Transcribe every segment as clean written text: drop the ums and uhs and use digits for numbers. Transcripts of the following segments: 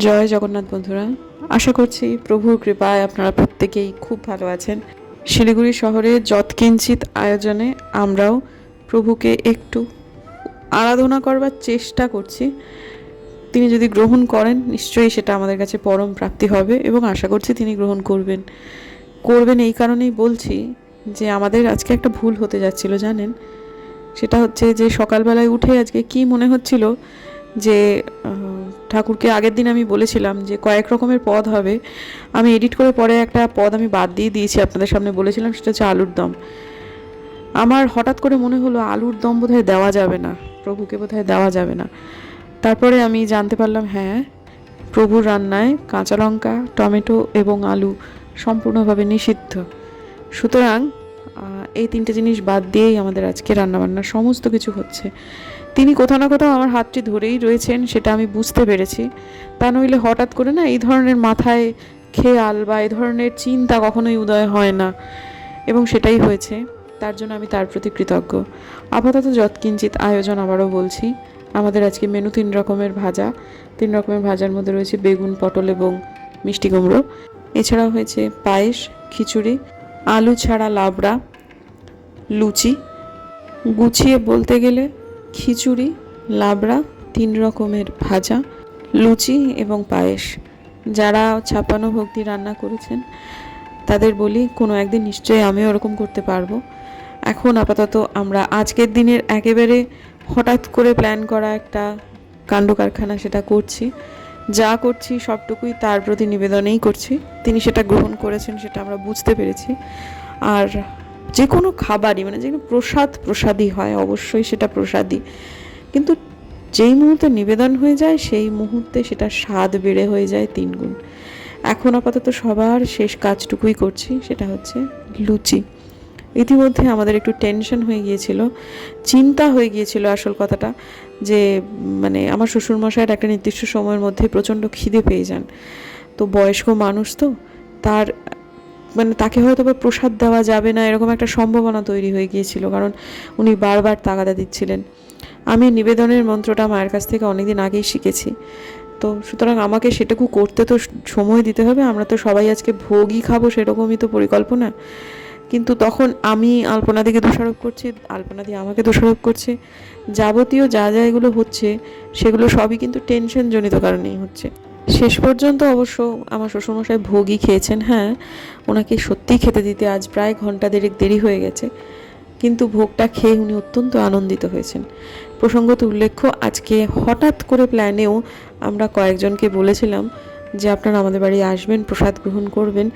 জয় জগন্নাথ বন্ধুরা, আশা করছি প্রভুর কৃপায় আপনারা প্রত্যেকেই খুব ভালো আছেন। শিলিগুড়ি শহরে যৎকিঞ্চিত আয়োজনে আমরাও প্রভুকে একটু আরাধনা করবার চেষ্টা করছি। তিনি যদি গ্রহণ করেন নিশ্চয়ই সেটা আমাদের কাছে পরম প্রাপ্তি হবে এবং আশা করছি তিনি গ্রহণ করবেন এই কারণেই বলছি যে আমাদের আজকে একটা ভুল হতে যাচ্ছিল জানেন। সেটা হচ্ছে যে সকালবেলায় উঠে আজকে কি মনে হচ্ছিল যে ঠাকুরকে আগের দিন আমি বলেছিলাম যে কয়েক রকমের পদ হবে, আমি এডিট করে পরে একটা পদ আমি বাদ দিয়ে দিয়েছি, আপনাদের সামনে বলেছিলাম সেটা হচ্ছে আলুর দম। আমার হঠাৎ করে মনে হলো আলুর দম বোধহয় দেওয়া যাবে না, প্রভুকে বোধহয় দেওয়া যাবে না। তারপরে আমি জানতে পারলাম হ্যাঁ, প্রভুর রান্নায় কাঁচা লঙ্কা, টমেটো এবং আলু সম্পূর্ণভাবে নিষিদ্ধ। সুতরাং এই তিনটে জিনিস বাদ দিয়েই আমাদের আজকে রান্নাবান্না সমস্ত কিছু হচ্ছে। তিনি কোথাও না কোথাও আমার হাতটি ধরেই রয়েছেন, সেটা আমি বুঝতে পেরেছি। তা নইলে হঠাৎ করে না এই ধরনের মাথায় খেয়াল বা এই ধরনের চিন্তা কখনোই উদয় হয় না, এবং সেটাই হয়েছে। তার জন্য আমি তার প্রতি কৃতজ্ঞ। আপাতত যৎকিঞ্চিত আয়োজন আবারও বলছি। আমাদের আজকে মেনু 3 রকমের ভাজা। 3 রকমের ভাজার মধ্যে রয়েছে বেগুন, পটল এবং মিষ্টি কুমড়ো। এছাড়াও হয়েছে পায়েস, খিচুড়ি, আলু ছাড়া লাবড়া, লুচি। গুছিয়ে বলতে গেলে খিচুড়ি, লাবড়া, 3 রকমের ভাজা, লুচি এবং পায়েস। যারা 56 ভক্তি রান্না করেছেন তাদের বলি কোনো একদিন নিশ্চয়ই আমিও ওরকম করতে পারবো। এখন আপাতত আমরা আজকের দিনের একেবারে হঠাৎ করে প্ল্যান করা একটা কাণ্ড কারখানা সেটা করছি। যা করছি সবটুকুই তার প্রতি নিবেদনেই করছি। তিনি সেটা গ্রহণ করেছেন সেটা আমরা বুঝতে পেরেছি। আর যে কোনো খাবারই মানে যে কোনো প্রসাদই হয়, অবশ্যই সেটা প্রসাদই, কিন্তু যেই মুহূর্তে নিবেদন হয়ে যায় সেই মুহূর্তে সেটা স্বাদ বেড়ে হয়ে যায় 3 গুণ। এখন আপাতত সবার শেষ কাজটুকুই করছি, সেটা হচ্ছে লুচি। ইতিমধ্যে আমাদের একটু টেনশন হয়ে গিয়েছিল, চিন্তা হয়ে গিয়েছিল আসল কথাটা, যে মানে আমার শ্বশুরমশাইয়ের একটা নির্দিষ্ট সময়ের মধ্যে প্রচণ্ড খিদে পেয়ে যান। তো বয়স্ক মানুষ, তো তার মানে তাকে হয়তো বা প্রসাদ দেওয়া যাবে না এরকম একটা সম্ভাবনা তৈরি হয়ে গিয়েছিল, কারণ উনি বারবার তাগাদা দিচ্ছিলেন। আমি নিবেদনের মন্ত্রটা মায়ের কাছ থেকে অনেকদিন আগেই শিখেছি, তো সুতরাং আমাকে সেটুকু করতে তো সময় দিতে হবে। আমরা তো সবাই আজকে ভোগই খাবো সেরকমই তো পরিকল্পনা, কিন্তু তখন আমি আলপনাদিকে দোষারোপ করছি, আলপনাদি আমাকে দোষারোপ করছে। যাবতীয় যা যা এগুলো হচ্ছে সেগুলো সবই কিন্তু টেনশনজনিত কারণেই হচ্ছে। শেষ পর্যন্ত অবশ্য আমার শ্বশুরমশাই ভোগই খেয়েছেন। হ্যাঁ, ওনাকে সত্যিই খেতে দিতে আজ প্রায় ঘন্টা দেড়েক দেরি হয়ে গেছে, কিন্তু ভোগটা খেয়ে উনি অত্যন্ত আনন্দিত হয়েছেন। প্রসঙ্গত উল্লেখ্য, আজকে হঠাৎ করে প্ল্যানেও আমরা কয়েকজনকে বলেছিলাম যে আপনারা আমাদের বাড়ি আসবেন, প্রসাদ গ্রহণ করবেন।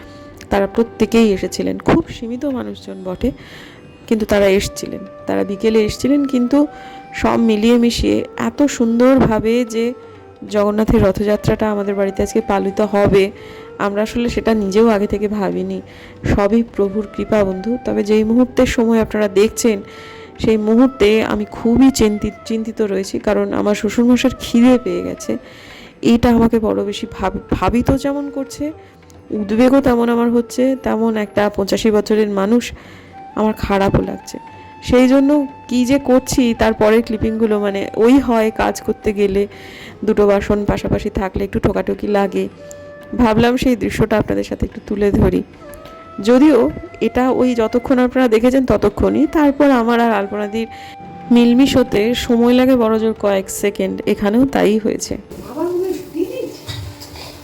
তারা প্রত্যেকেই এসেছিলেন, খুব সীমিত মানুষজন বটে, কিন্তু তারা এসছিলেন, তারা বিকেলে এসছিলেন। কিন্তু সব মিলিয়ে মিশিয়ে এত সুন্দরভাবে যে জগন্নাথের রথযাত্রাটা আমাদের বাড়িতে আজকে পালিত হবে, আমরা আসলে সেটা নিজেও আগে থেকে ভাবিনি। সবই প্রভুর কৃপা বন্ধু। তবে যেই মুহূর্তের সময় আপনারা দেখছেন সেই মুহূর্তে আমি খুবই চিন্তিত রয়েছি, কারণ আমার শ্বশুরমশাইয়ের খিদে পেয়ে গেছে। এইটা আমাকে বড় বেশি ভাবিত যেমন করছে, উদ্বেগও তেমন আমার হচ্ছে, তেমন একটা 85 বছরের মানুষ আমার খারাপও লাগছে। সেই জন্য কী যে করছি তার পরের ক্লিপিংগুলো মানে ওই হয়, কাজ করতে গেলে দুটো বাসন পাশাপাশি থাকলে একটু ঠোকাঠুকি লাগে। ভাবলাম সেই দৃশ্যটা আপনাদের সাথে একটু তুলে ধরি। যদিও এটা ওই যতক্ষণ আপনারা দেখেছেন ততক্ষণই, তারপর আমার আর আলপনাদির মিলমিশ হতে সময় লাগে বড়জোর কয়েক সেকেন্ড। এখানেও তাই হয়েছে।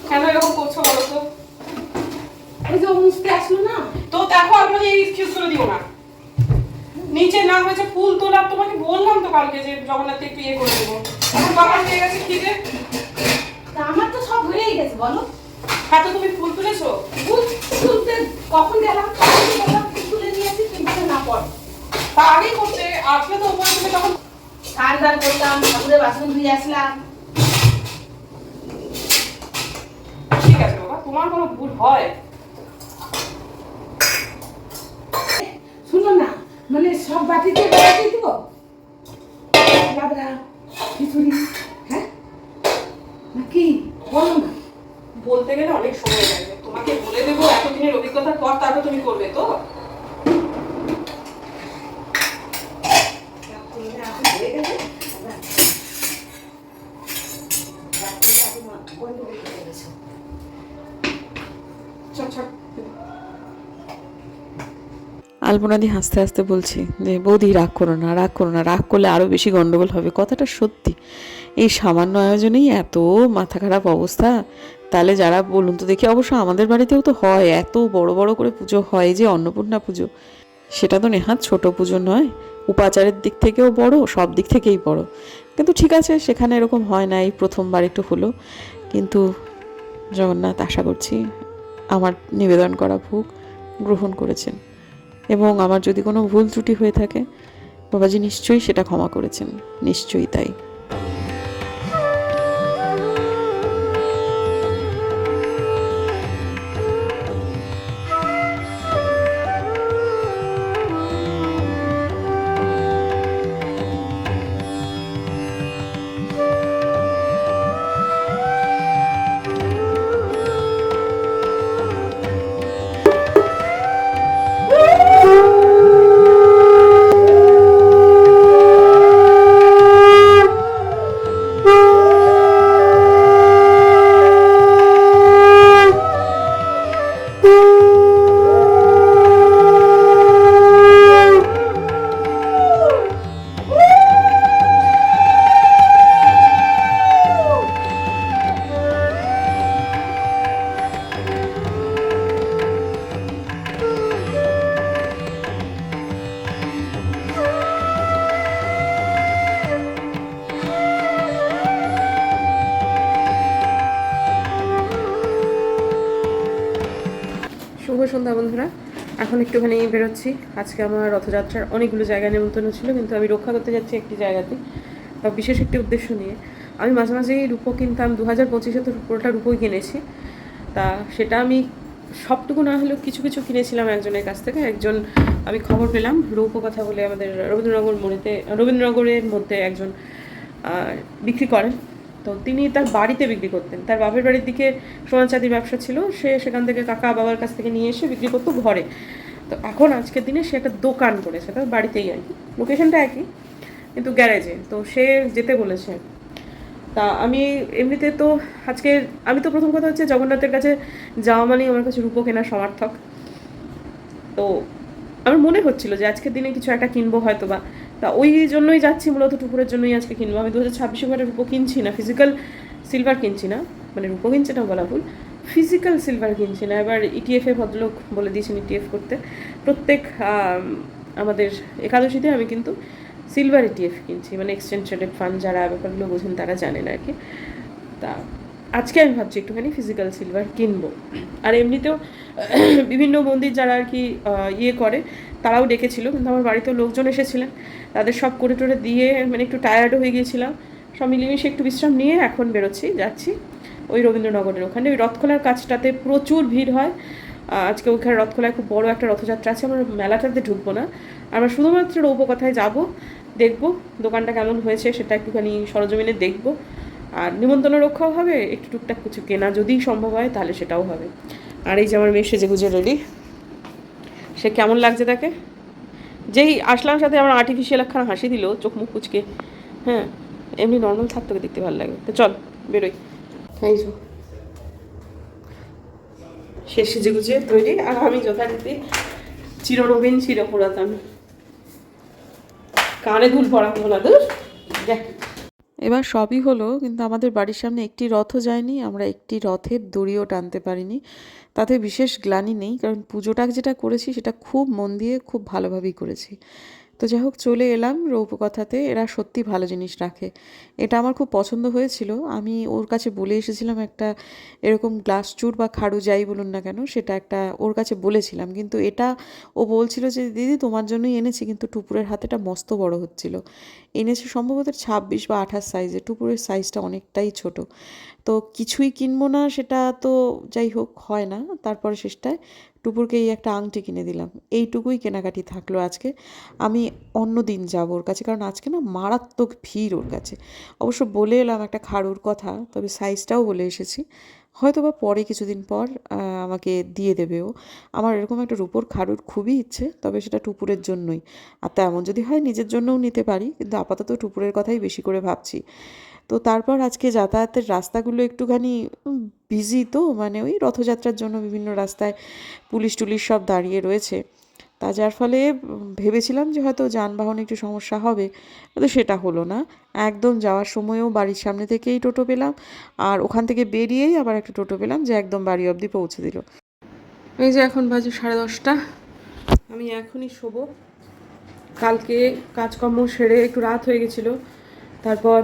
কেন এরকম করছো বলো তো? ওই যে মুছতে আসলো না তো, দেখো আপনাকে এই এক্সকিউজগুলো দিও না। নিচে না হয়েছে ফুল তোলা, তোমাকে বললাম তো কালকে যে জগন্নাথকে একটু ইয়ে করে দেবো। এখন বাবা পেয়ে গেছে খিদে। আমার তো সব হয়েই গেছে বলো। হ্যাঁ, তো তুমি ফুল তুলেছো? ফুল তুলতে কখন গেলাম, ফুল তুলে নিয়েছি, তুলতে না পড়ে তা আগেই করতে আসলে তো উপরে তুমি তখন স্নান দান করলাম, ঠাকুরের বাসন ধুয়ে আসলাম। ঠিক আছে বাবা, তোমার কোনো ভুল হয়? শুনো না, মানে সব বাটিতে বাটিয়ে দিব লাবড়া খিচুড়ি, হ্যাঁ নাকি বলো না? বলতে গেলে অনেক সময় লাগবে, তোমাকে বলে দেবো এতদিনের অভিজ্ঞতার পর, তারপর তুমি করবে তো। হয়ে গেছে আলপনা দিয়ে হাসতে হাসতে বলছি যে বৌদি রাগ করো না, রাগ করো না, রাগ করলে আরও বেশি গন্ডগোল হবে। কথাটা সত্যি, এই সামান্য আয়োজনেই এত মাথা খারাপ অবস্থা। তাহলে যারা বলুন তো দেখি, অবশ্য আমাদের বাড়িতেও তো হয়, এত বড় বড় করে পুজো হয় যে অন্নপূর্ণা পুজো, সেটা তো নেহাত ছোট পুজো নয়, উপাচারের দিক থেকেও বড়, সব দিক থেকেই বড়। কিন্তু ঠিক আছে, সেখানে এরকম হয় না, এই প্রথমবার একটু হলো। কিন্তু জগন্নাথ আশা করছি আমার নিবেদন করা ভোগ গ্রহণ করেছেন, এবং আমার যদি কোনো ভুল ত্রুটি হয়ে থাকে বাবাজি নিশ্চয়ই সেটা ক্ষমা করেছেন, নিশ্চয়ই তাই। শুভ সন্ধ্যা বন্ধুরা, এখন একটুখানি বেরোচ্ছি। আজকে আমার রথযাত্রার অনেকগুলো জায়গায় নেমন্তন্ন ছিল, কিন্তু আমি রক্ষা করতে যাচ্ছি একটি জায়গাতে, বা বিশেষ একটি উদ্দেশ্য নিয়ে। আমি মাঝে মাঝেই রূপো কিনতাম, 2025-এ তো পুরোটা রূপোই কিনেছি। তা সেটা আমি সবটুকু না হলেও কিছু কিছু কিনেছিলাম একজনের কাছ থেকে। একজন আমি খবর পেলাম, রৌপ্য কথা বলে আমাদের রবীন্দ্রনগরের মধ্যে একজন বিক্রি করেন। তো তিনি তার বাড়িতে বিক্রি করতেন, তার বাপের বাড়ির দিকে সোনা চাঁদির ব্যবসা ছিল, সে সেখান থেকে কাকা বাবার কাছ থেকে নিয়ে এসে বিক্রি করতো ঘরে। তো এখন আজকের দিনে সে একটা দোকান করেছে, তার বাড়িতেই আর কি, লোকেশনটা একই কিন্তু গ্যারেজে। তো সে যেতে বলেছে। তা আমি এমনিতে তো আজকে, আমি তো প্রথম কথা হচ্ছে জগন্নাথের কাছে যাওয়া মানেই আমার কাছে রূপো কেনার সমার্থক। তো আমার মনে হচ্ছিল যে আজকের দিনে কিছু একটা কিনবো হয়তো বা, তা ওই জন্যই যাচ্ছি, মূলত টুকুরের জন্যই আজকে কিনবো। আমি 2026 ঘরে রূপো কিনছি না, ফিজিক্যাল সিলভার কিনছি না, মানে রূপো কিনছে না বলা ভুল, ফিজিক্যাল সিলভার কিনছি না। এবার ইটিএফে ভদ্রলোক বলে দিয়েছেন ইটিএফ করতে। প্রত্যেক আমাদের একাদশীতে আমি কিন্তু সিলভার ইটিএফ কিনছি, মানে এক্সচেঞ্জ ট্রেডেড ফান্ড, যারা ব্যাপারগুলো বোঝেন তারা জানেন আর কি। তা আজকে আমি ভাবছি একটুখানি ফিজিক্যাল সিলভার কিনবো। আর এমনিতেও বিভিন্ন মন্দির যারা আর কি ইয়ে করে তারাও ডেকেছিল, কিন্তু আমার বাড়িতেও লোকজন এসেছিলেন, তাদের সব করে টোরে দিয়ে মানে একটু টায়ার্ডও হয়ে গিয়েছিলাম। সব মিলেমিশে একটু বিশ্রাম নিয়ে এখন বেরোচ্ছি, যাচ্ছি ওই রবীন্দ্রনগরের ওখানে। ওই রথখোলার কাজটাতে প্রচুর ভিড় হয়। আজকে ওইখানে রথখোলায় খুব বড় একটা রথযাত্রা আছে। আমরা মেলাটাতে ঢুকবো না, আমরা শুধুমাত্র রৌপ্যকথায় যাব, দেখব দোকানটা কেমন হয়েছে, সেটা একটুখানি সরজমিনে দেখব। আর নিমন্ত্রণ রক্ষাও হবে, একটু টুকটাক কিছু কেনা যদি সম্ভব হয় তাহলে সেটাও হবে। আর এই যে আমার মেয়ে সেজে গুজে রেডি, সে কেমন লাগছে তাকে, যেই আসলাম সাথে আমার আর্টিফিশিয়াল একখানা হাসি দিল চোখ মুখ কুচকে। হ্যাঁ, এমনি নর্মাল থাকতে দেখতে ভালো লাগে। তো চল বেরোই। এই যে সে সেজে গুজে তৈরি, আর আমি যথারীতি চিরনবীন চিরপুরাতন, কানে দুল পড়াবো না দূর। দেখ এবার সবই হলো, কিন্তু আমাদের বাড়ির সামনে একটি রথও যায়নি, আমরা একটি রথের দড়িও টানতে পারিনি। তাতে বিশেষ গ্লানি নেই, কারণ পুজোটা যেটা করেছি সেটা খুব মন দিয়ে খুব ভালোভাবেই করেছি। তো যাই হোক, চলে এলাম রৌপ্যকথাতে। এরা সত্যি ভালো জিনিস রাখে, এটা আমার খুব পছন্দ হয়েছিল। আমি ওর কাছে বলে এসেছিলাম একটা এরকম গ্লাস চুর বা খাড়ু যাই বলুন না কেন, সেটা একটা ওর কাছে বলেছিলাম। কিন্তু এটা ও বলছিল যে দিদি তোমার জন্যই এনেছি, কিন্তু টুপুরের হাতেটা মস্ত বড় হচ্ছিল। এনেছে সম্ভবত 26 বা 28 সাইজে, টুপুরের সাইজটা অনেকটাই ছোট। তো কিছুই কিনবো না সেটা তো যাই হোক হয় না, তারপরে শেষটায় টুপুরকে এই একটা আংটি কিনে দিলাম। এইটুকুই কেনাকাটি থাকলো আজকে। আমি অন্য দিন যাব ওর কাছে, কারণ আজকে না মারাত্মক ভিড় ওর কাছে। অবশ্য বলে এলাম একটা খাড়ুর কথা, তবে সাইজটাও বলে এসেছি, হয়তো বা পরে কিছুদিন পর আমাকে দিয়ে দেবে ও। আমার এরকম একটা রূপোর খাড়ুর খুবই ইচ্ছে, তবে সেটা টুপুরের জন্যই। আর তেমন যদি হয় নিজের জন্যও নিতে পারি, কিন্তু আপাতত টুপুরের কথাই বেশি করে ভাবছি। তো তারপর আজকে যাতায়াতের রাস্তাগুলো একটুখানি বিজি, তো মানে ওই রথযাত্রার জন্য বিভিন্ন রাস্তায় পুলিশ টুলিশ সব দাঁড়িয়ে রয়েছে। তা যার ফলে ভেবেছিলাম যে হয়তো যানবাহনে একটু সমস্যা হবে, কিন্তু সেটা হলো না। একদম যাওয়ার সময়ও বাড়ির সামনে থেকেই টোটো পেলাম, আর ওখান থেকে বেরিয়েই আবার একটা টোটো পেলাম যে একদম বাড়ি অবধি পৌঁছে দিল। এই যে এখন বাজে 10:30, আমি এখনই শোবো। কালকে কাজকর্ম সেরে একটু রাত হয়ে গেছিলো, তারপর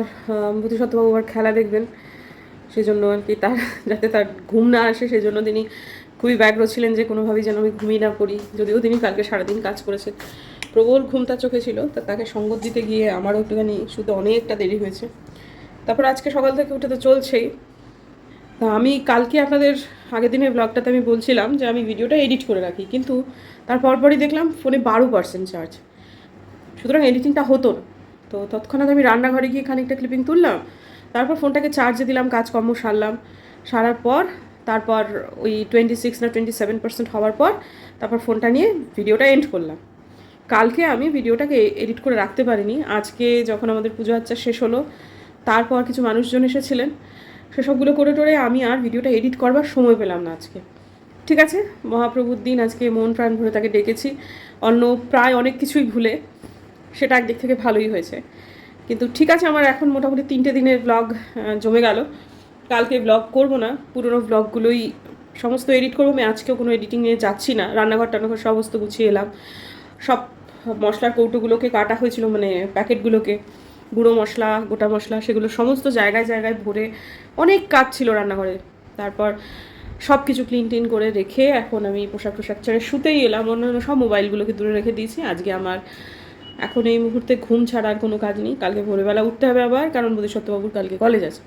বোধিসত্ত্ববাবু আবার খেলা দেখবেন, সেই জন্য আর কি তার যাতে তার ঘুম না আসে সেই জন্য তিনি খুবই ব্যগ্র ছিলেন যে কোনোভাবেই যেন আমি ঘুমিয়ে না পড়ি। যদিও তিনি কালকে সারাদিন কাজ করেছে, প্রবল ঘুমটা চোখে ছিল, তা তাকে সঙ্গত দিতে গিয়ে আমারও একটুখানি শুতে অনেকটা দেরি হয়েছে। তারপর আজকে সকাল থেকে উঠে তো চলছেই। তা আমি কালকে আপনাদের আগের দিনের ব্লগটাতে আমি বলছিলাম যে আমি ভিডিওটা এডিট করে রাখি, কিন্তু তার পরপরই দেখলাম ফোনে 12% চার্জ, সুতরাং এডিটিংটা হতো না। তো তৎক্ষণাৎ আমি রান্নাঘরে গিয়ে খানিকটা ক্লিপিং তুললাম, তারপর ফোনটাকে চার্জে দিলাম, কাজকর্ম সারলাম, সারার পর তারপর ওই 26 না 27% হওয়ার পর তারপর ফোনটা নিয়ে ভিডিওটা এন্ড করলাম। কালকে আমি ভিডিওটাকে এডিট করে রাখতে পারিনি। আজকে যখন আমাদের পুজো আচ্চা শেষ হলো, তারপর কিছু মানুষজন এসেছিলেন, সেসবগুলো করে টোরে আমি আর ভিডিওটা এডিট করবার সময় পেলাম না আজকে। ঠিক আছে, মহাপ্রভুর দিন, আজকে মন প্রাণ ভরে তাকে ডেকেছি, অন্য প্রায় অনেক কিছুই ভুলে, সেটা একদিক থেকে ভালোই হয়েছে। কিন্তু ঠিক আছে, আমার এখন মোটামুটি 3টে দিনের ব্লগ জমে গেল। কালকে ব্লগ করব না, পুরোনো ব্লগগুলোই সমস্ত এডিট করবো। আমি আজকেও কোনো এডিটিং নিয়ে যাচ্ছি না, রান্নাঘর টান্নাঘর সমস্ত গুছিয়ে এলাম, সব মশলার কৌটোগুলোকে কাটা হয়েছিল, মানে প্যাকেটগুলোকে, গুঁড়ো মশলা গোটা মশলা সেগুলো সমস্ত জায়গায় জায়গায় ভরে অনেক কাজ ছিল রান্নাঘরে। তারপর সব কিছু ক্লিন টিন করে রেখে এখন আমি পোশাক টোশাক ছেড়ে শুতেই এলাম, অন্যান্য সব মোবাইলগুলোকে দূরে রেখে দিয়েছি। আজকে আমার এখন এই মুহূর্তে ঘুম ছাড়া আর কোনো কাজ নেই। কালকে ভোরবেলা উঠতে হবে আবার, কারণ বোধিসত্ত্ববাবুর কালকে কলেজ আছে।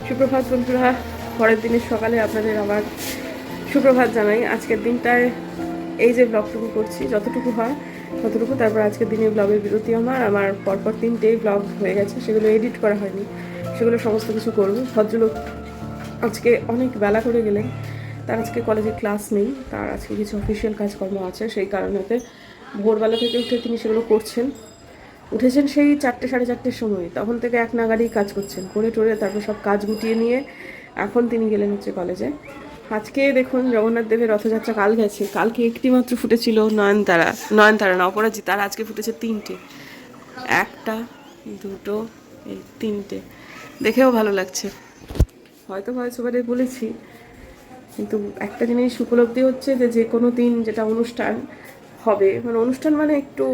সুপ্রভাত বন্ধুরা, পরের দিনের সকালে আপনাদের আবার সুপ্রভাত জানাই। আজকের দিনটায় এই যে ব্লগটুকু করছি, যতটুকু হয় ততটুকু। তারপর আজকের দিনের ব্লগের বিরতি আমার পরপর 3টে ব্লগ হয়ে গেছে, সেগুলো এডিট করা হয়নি, সেগুলো সমস্ত কিছু করবো। ভদ্রলোক আজকে অনেক বেলা করে গেলেন, তার আজকে কলেজে ক্লাস নেই, তার আজকে কিছু অফিসিয়াল কাজকর্ম আছে, সেই কারণেতে ভোরবেলা থেকে উঠে তিনি সেগুলো করছেন। উঠেছেন সেই 4টে সাড়ে 4টের সময়, তখন থেকে এক নাগাড়েই কাজ করছেন, করে টোরে তারপর সব কাজ গুটিয়ে নিয়ে এখন তিনি গেলেন হচ্ছে কলেজে। আজকে দেখুন জগন্নাথ দেবের রথযাত্রা কাল গেছে, কালকে একটি মাত্র ফুটেছিল নয়নতারা না অপরাজিতা, আর আজকে ফুটেছে 3টে, 1টা 2টো এই 3টে, দেখেও ভালো লাগছে। হয়তো ভয়েসওভারে বলেছি, কিন্তু একটা জিনিস উপলব্ধি হচ্ছে যে কোনো দিন যেটা অনুষ্ঠান হবে, মানে অনুষ্ঠান মানে একটু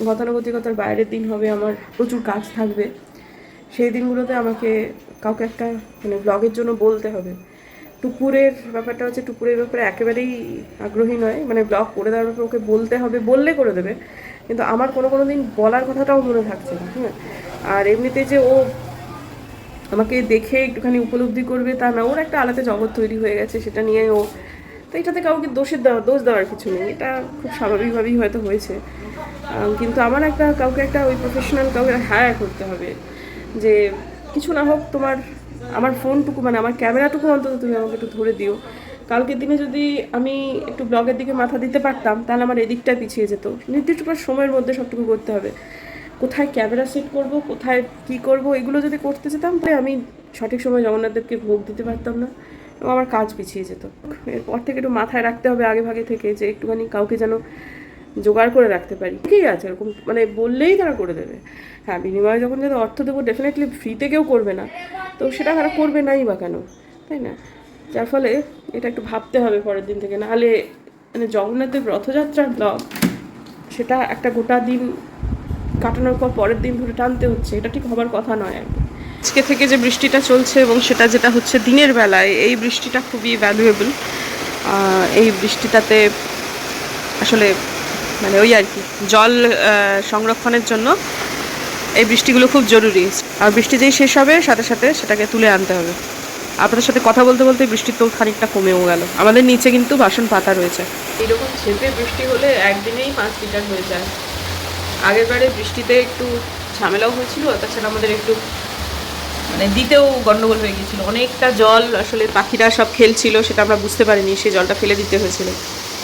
গতানুগতিকতার বাইরের দিন হবে, আমার প্রচুর কাজ থাকবে, সেই দিনগুলোতে আমাকে কাউকে একটা মানে ব্লগের জন্য বলতে হবে। টুকুরের ব্যাপারটা হচ্ছে, টুকুরের ব্যাপারে একেবারেই আগ্রহী নয়, মানে ব্লগ করে দেওয়ার ব্যাপারে ওকে বলতে হবে, বললে করে দেবে, কিন্তু আমার কোনো দিন বলার কথাটাও মনে থাকছে না। হ্যাঁ, আর এমনিতে যে ও আমাকে দেখে একটুখানি উপলব্ধি করবে তা না, ওর একটা আলাদা জগৎ তৈরি হয়ে গেছে, সেটা নিয়ে ও, তো এটাতে কাউকে দোষ দেওয়ার কিছু নেই, এটা খুব স্বাভাবিকভাবেই হয়তো হয়েছে। কিন্তু আমার কাউকে একটা ওই প্রফেশনাল কাউকে হায়ার করতে হবে, যে কিছু না হোক তোমার আমার ফোনটুকু, মানে আমার ক্যামেরাটুকু অন্তত তুমি আমাকে একটু ধরে দিও। কালকের দিনে যদি আমি একটু ব্লগের দিকে মাথা দিতে পারতাম, তাহলে আমার এদিকটা পিছিয়ে যেত। নির্দিষ্ট সময়ের মধ্যে সবটুকু করতে হবে, কোথায় ক্যামেরা সেট করব, কোথায় কী করব, এগুলো যদি করতে যেতাম তাহলে আমি সঠিক সময় জগন্নাথদেবকে ভোগ দিতে পারতাম না, এবং আমার কাজ পিছিয়ে যেত। এরপর থেকে একটু মাথায় রাখতে হবে আগে ভাগে থেকে, যে একটুখানি কাউকে যেন জোগাড় করে রাখতে পারি। ঠিক আছে, এরকম মানে বললেই তারা করে দেবে। হ্যাঁ, বিনিময়ে যখন যদি অর্থ দেবো, ডেফিনেটলি ফ্রিতে কেউ করবে না, তো সেটা তারা করবে নাই বা কেন, তাই না? যার ফলে এটা একটু ভাবতে হবে পরের দিন থেকে, নাহলে মানে জগন্নাথদেব রথযাত্রার ব্লগ, সেটা একটা গোটা দিন কাটানোর পর পরের দিন ধরে টানতে হচ্ছে, এটা ঠিক হবার কথা নয় আর কি। আজকে থেকে যে বৃষ্টিটা চলছে, এবং সেটা যেটা হচ্ছে দিনের বেলায়, এই বৃষ্টিটা খুবই ভ্যালুয়েবল। এই বৃষ্টিটাতে আসলে মানে ওই আর কি, জল সংরক্ষণের জন্য এই বৃষ্টিগুলো খুব জরুরি। আর বৃষ্টি যেই শেষ হবে সাথে সাথে সেটাকে তুলে আনতে হবে। আপনাদের সাথে কথা বলতে বলতে বৃষ্টি তো খানিকটা কমেও গেল। আমাদের নিচে কিন্তু বাসন পাতা রয়েছে। এইরকম ঝেঁপে বৃষ্টি হলে একদিনেই 5 লিটার হয়ে যায়। আগের বারে বৃষ্টিতে একটু ঝামেলাও হয়েছিল, তাছাড়া আমাদের একটু মানে দিতেও গন্ডগোল হয়ে গিয়েছিল। অনেকটা জল আসলে পাখিরা সব খেলছিল, সেটা আমরা বুঝতে পারিনি, সেই জলটা ফেলে দিতে হয়েছিল।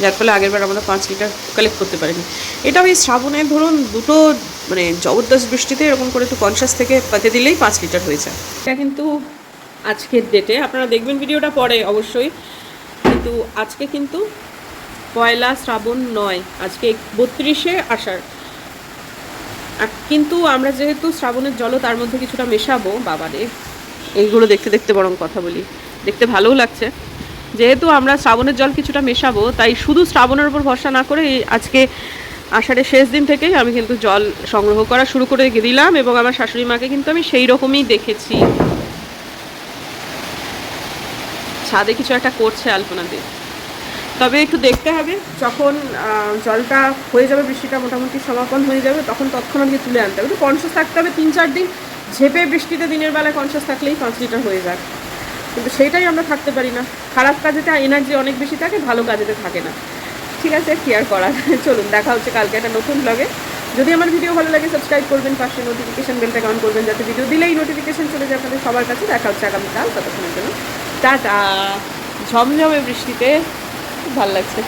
যার ফলে আগেরবার আমরা 5 লিটার কালেক্ট করতে পারিনি। এটা ওই শ্রাবণের ধরুন দুটো মানে জবরদস্ত বৃষ্টিতে এরকম করে একটু কনসাস থেকে পাতে দিলেই 5 লিটার হয়ে যায়। এটা কিন্তু আজকের ডেটে, আপনারা দেখবেন ভিডিওটা পরে অবশ্যই, কিন্তু আজকে কিন্তু 1 শ্রাবণ নয়, আজকে 32শে আষাঢ়। কিন্তু আমরা যেহেতু শ্রাবণের জলও তার মধ্যে কিছুটা মেশাবো, বাবারে এইগুলো দেখতে দেখতে বরং কথা বলি, দেখতে ভালোও লাগছে। যেহেতু আমরা শ্রাবণের জল কিছুটা মেশাবো, তাই শুধু শ্রাবণের উপর ভরসা না করে আজকে আষাঢ়ের শেষ দিন থেকেই আমি কিন্তু জল সংগ্রহ করা শুরু করে দিলাম, এবং আমার শাশুড়ি মাকে কিন্তু আমি সেই রকমই দেখেছি ছাদে কিছু একটা করছে আলপনা দিয়ে। তবে একটু দেখতে হবে, যখন জলটা হয়ে যাবে, বৃষ্টিটা মোটামুটি সমাপন হয়ে যাবে, তখন তৎক্ষণাৎ গিয়ে তুলে আনতে হবে। একটু কনসিয়াস থাকতে হবে, 3-4 দিন ঝেপে বৃষ্টিতে দিনের বেলায় কনসিয়াস থাকলেই 5 লিটার হয়ে যায়, কিন্তু সেইটাই আমরা থাকতে পারি না। খারাপ কাজেতে এনার্জি অনেক বেশি থাকে, ভালো কাজেতে থাকে না। ঠিক আছে, কি আর করার। চলুন, দেখা হচ্ছে কালকে একটা নতুন ব্লগে। যদি আমার ভিডিও ভালো লাগে সাবস্ক্রাইব করবেন, পাশে নোটিফিকেশন বেলটা অন করবেন, যাতে ভিডিও দিলেই নোটিফিকেশন চলে যায় আপনাদের সবার কাছে। দেখা হচ্ছে আগামীকাল, ততক্ষণের জন্য টাটা। ঝমঝমে বৃষ্টিতে খুব ভালো লাগছে।